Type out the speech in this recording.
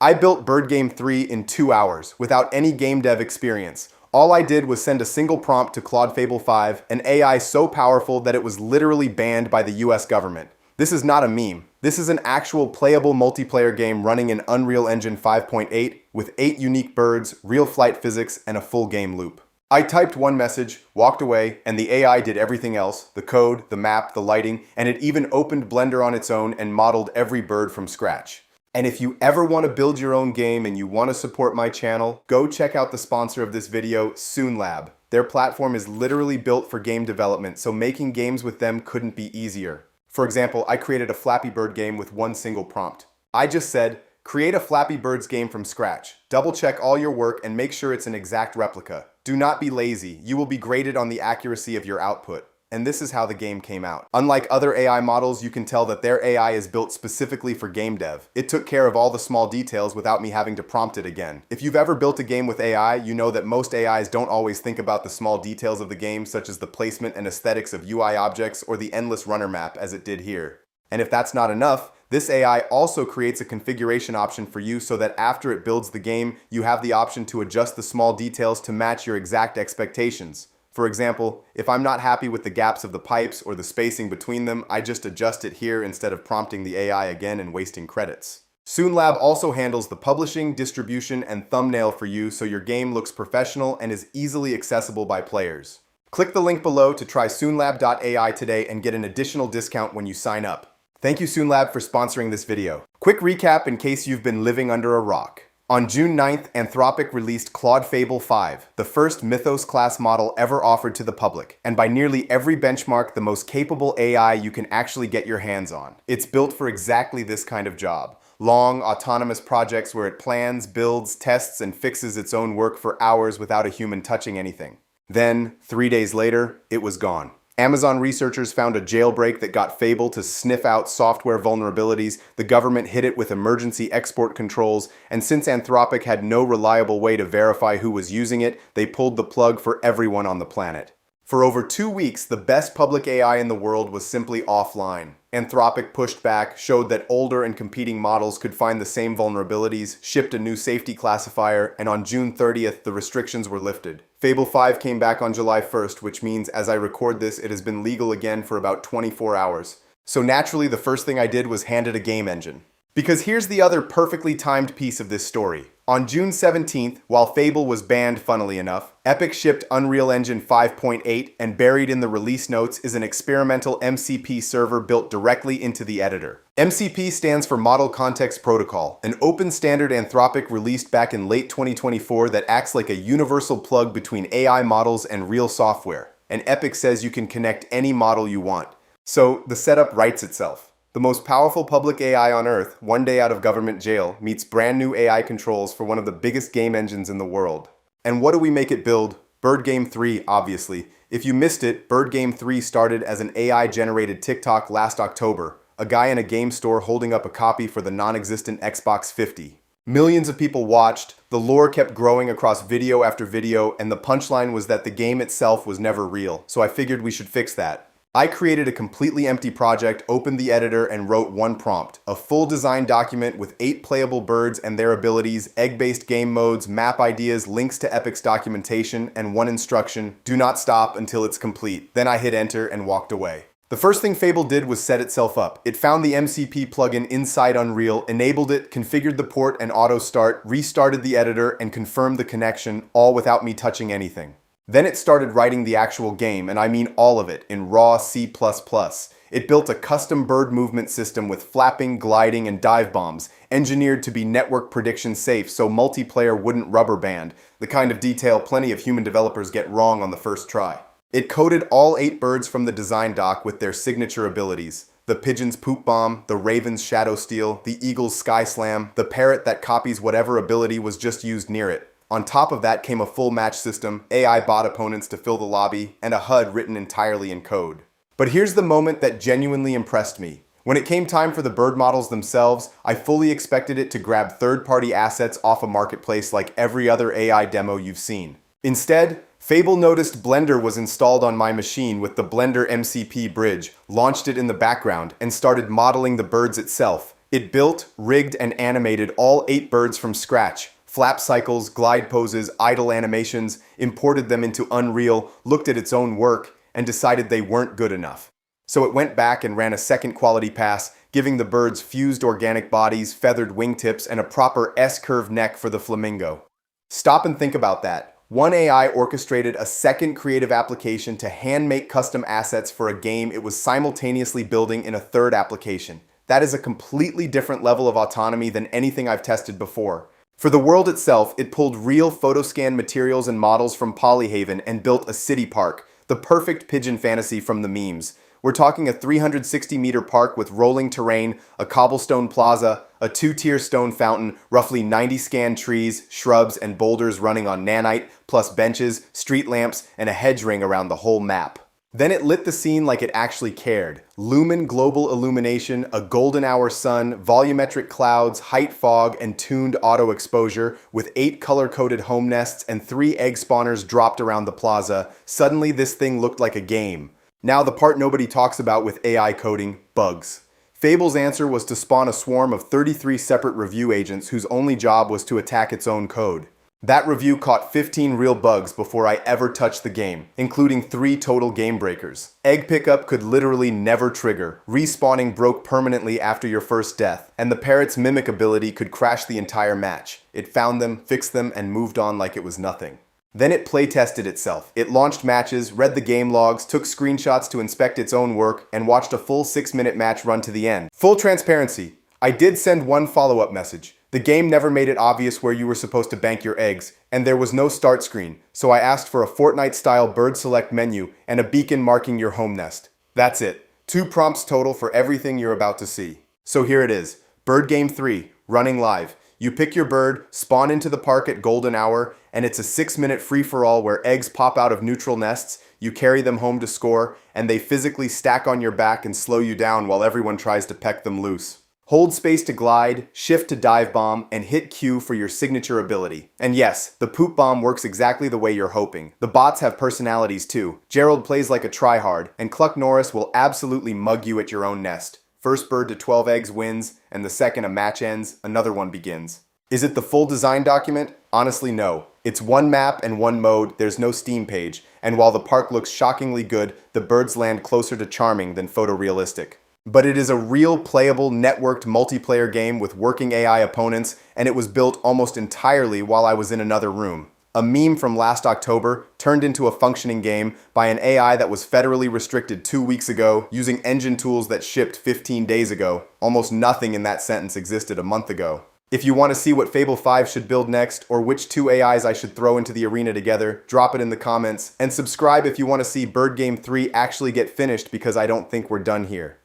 I built Bird Game 3 in 2 hours, without any game dev experience. All I did was send a single prompt to Claude Fable 5, an AI so powerful that it was literally banned by the US government. This is not a meme. This is an actual playable multiplayer game running in Unreal Engine 5.8 with 8 unique birds, real flight physics, and a full game loop. I typed one message, walked away, and the AI did everything else, the code, the map, the lighting, and it even opened Blender on its own and modeled every bird from scratch. And if you ever want to build your own game and you want to support my channel, go check out the sponsor of this video, SoonLab. Their platform is literally built for game development, so making games with them couldn't be easier. For example, I created a Flappy Bird game with one single prompt. I just said, create a Flappy Birds game from scratch. Double check all your work and make sure it's an exact replica. Do not be lazy. You will be graded on the accuracy of your output. And this is how the game came out. Unlike other AI models, you can tell that their AI is built specifically for game dev. It took care of all the small details without me having to prompt it again. If you've ever built a game with AI, you know that most AIs don't always think about the small details of the game, such as the placement and aesthetics of UI objects or the endless runner map as it did here. And if that's not enough, this AI also creates a configuration option for you so that after it builds the game, you have the option to adjust the small details to match your exact expectations. For example, if I'm not happy with the gaps of the pipes or the spacing between them, I just adjust it here instead of prompting the AI again and wasting credits. SoonLab also handles the publishing, distribution, and thumbnail for you so your game looks professional and is easily accessible by players. Click the link below to try soonlab.ai today and get an additional discount when you sign up. Thank you SoonLab for sponsoring this video. Quick recap in case you've been living under a rock. On June 9th, Anthropic released Claude Fable 5, the first Mythos-class model ever offered to the public, and by nearly every benchmark, the most capable AI you can actually get your hands on. It's built for exactly this kind of job. Long, autonomous projects where it plans, builds, tests, and fixes its own work for hours without a human touching anything. Then, 3 days later, it was gone. Amazon researchers found a jailbreak that got Fable to sniff out software vulnerabilities, the government hit it with emergency export controls, and since Anthropic had no reliable way to verify who was using it, they pulled the plug for everyone on the planet. For over 2 weeks, the best public AI in the world was simply offline. Anthropic pushed back, showed that older and competing models could find the same vulnerabilities, shipped a new safety classifier, and on June 30th, the restrictions were lifted. Fable 5 came back on July 1st, which means as I record this, it has been legal again for about 24 hours. So naturally, the first thing I did was hand it a game engine. Because here's the other perfectly timed piece of this story. On June 17th, while Fable was banned funnily enough, Epic shipped Unreal Engine 5.8 and buried in the release notes is an experimental MCP server built directly into the editor. MCP stands for Model Context Protocol, an open standard Anthropic released back in late 2024 that acts like a universal plug between AI models and real software. And Epic says you can connect any model you want. So the setup writes itself. The most powerful public AI on Earth, one day out of government jail, meets brand new AI controls for one of the biggest game engines in the world. And what do we make it build? Bird Game 3, obviously. If you missed it, Bird Game 3 started as an AI-generated TikTok last October, a guy in a game store holding up a copy for the non-existent Xbox 50. Millions of people watched, the lore kept growing across video after video, and the punchline was that the game itself was never real, so I figured we should fix that. I created a completely empty project, opened the editor, and wrote one prompt. A full design document with 8 playable birds and their abilities, egg-based game modes, map ideas, links to Epic's documentation, and one instruction: do not stop until it's complete. Then I hit enter and walked away. The first thing Fable did was set itself up. It found the MCP plugin inside Unreal, enabled it, configured the port and auto start, restarted the editor, and confirmed the connection, all without me touching anything. Then it started writing the actual game, and I mean all of it, in raw C++. It built a custom bird movement system with flapping, gliding, and dive bombs, engineered to be network prediction safe so multiplayer wouldn't rubber band, the kind of detail plenty of human developers get wrong on the first try. It coded all 8 birds from the design doc with their signature abilities. The pigeon's poop bomb, the raven's shadow steal, the eagle's sky slam, the parrot that copies whatever ability was just used near it. On top of that came a full match system, AI bot opponents to fill the lobby, and a HUD written entirely in code. But here's the moment that genuinely impressed me. When it came time for the bird models themselves, I fully expected it to grab third-party assets off a marketplace like every other AI demo you've seen. Instead, Fable noticed Blender was installed on my machine with the Blender MCP bridge, launched it in the background, and started modeling the birds itself. It built, rigged, and animated all 8 birds from scratch. Flap cycles, glide poses, idle animations, imported them into Unreal, looked at its own work, and decided they weren't good enough. So it went back and ran a second quality pass, giving the birds fused organic bodies, feathered wingtips, and a proper S-curve neck for the flamingo. Stop and think about that. One AI orchestrated a second creative application to hand-make custom assets for a game it was simultaneously building in a third application. That is a completely different level of autonomy than anything I've tested before. For the world itself, it pulled real photoscan materials and models from PolyHaven and built a city park, the perfect pigeon fantasy from the memes. We're talking a 360-meter park with rolling terrain, a cobblestone plaza, a 2-tier stone fountain, roughly 90 scanned trees, shrubs, and boulders running on Nanite, plus benches, street lamps, and a hedge ring around the whole map. Then it lit the scene like it actually cared. Lumen global illumination, a golden hour sun, volumetric clouds, height fog, and tuned auto exposure, with 8 color-coded home nests and 3 egg spawners dropped around the plaza. Suddenly this thing looked like a game. Now the part nobody talks about with AI coding, bugs. Fable's answer was to spawn a swarm of 33 separate review agents whose only job was to attack its own code. That review caught 15 real bugs before I ever touched the game, including 3 total game breakers. Egg pickup could literally never trigger, respawning broke permanently after your first death, and the parrot's mimic ability could crash the entire match. It found them, fixed them, and moved on like it was nothing. Then it playtested itself. It launched matches, read the game logs, took screenshots to inspect its own work, and watched a full 6-minute match run to the end. Full transparency, I did send one follow-up message. The game never made it obvious where you were supposed to bank your eggs, and there was no start screen, so I asked for a Fortnite-style bird select menu and a beacon marking your home nest. That's it. 2 prompts total for everything you're about to see. So here it is. Bird Game 3, running live. You pick your bird, spawn into the park at golden hour, and it's a 6-minute free-for-all where eggs pop out of neutral nests, you carry them home to score, and they physically stack on your back and slow you down while everyone tries to peck them loose. Hold space to glide, shift to dive bomb, and hit Q for your signature ability. And yes, the poop bomb works exactly the way you're hoping. The bots have personalities too. Gerald plays like a tryhard, and Cluck Norris will absolutely mug you at your own nest. First bird to 12 eggs wins, and the second a match ends, another one begins. Is it the full design document? Honestly, no. It's one map and one mode, there's no Steam page, and while the park looks shockingly good, the birds land closer to charming than photorealistic. But it is a real, playable, networked multiplayer game with working AI opponents, and it was built almost entirely while I was in another room. A meme from last October turned into a functioning game by an AI that was federally restricted 2 weeks ago using engine tools that shipped 15 days ago. Almost nothing in that sentence existed a month ago. If you want to see what Fable 5 should build next, or which 2 AIs I should throw into the arena together, drop it in the comments, and subscribe if you want to see Bird Game 3 actually get finished because I don't think we're done here.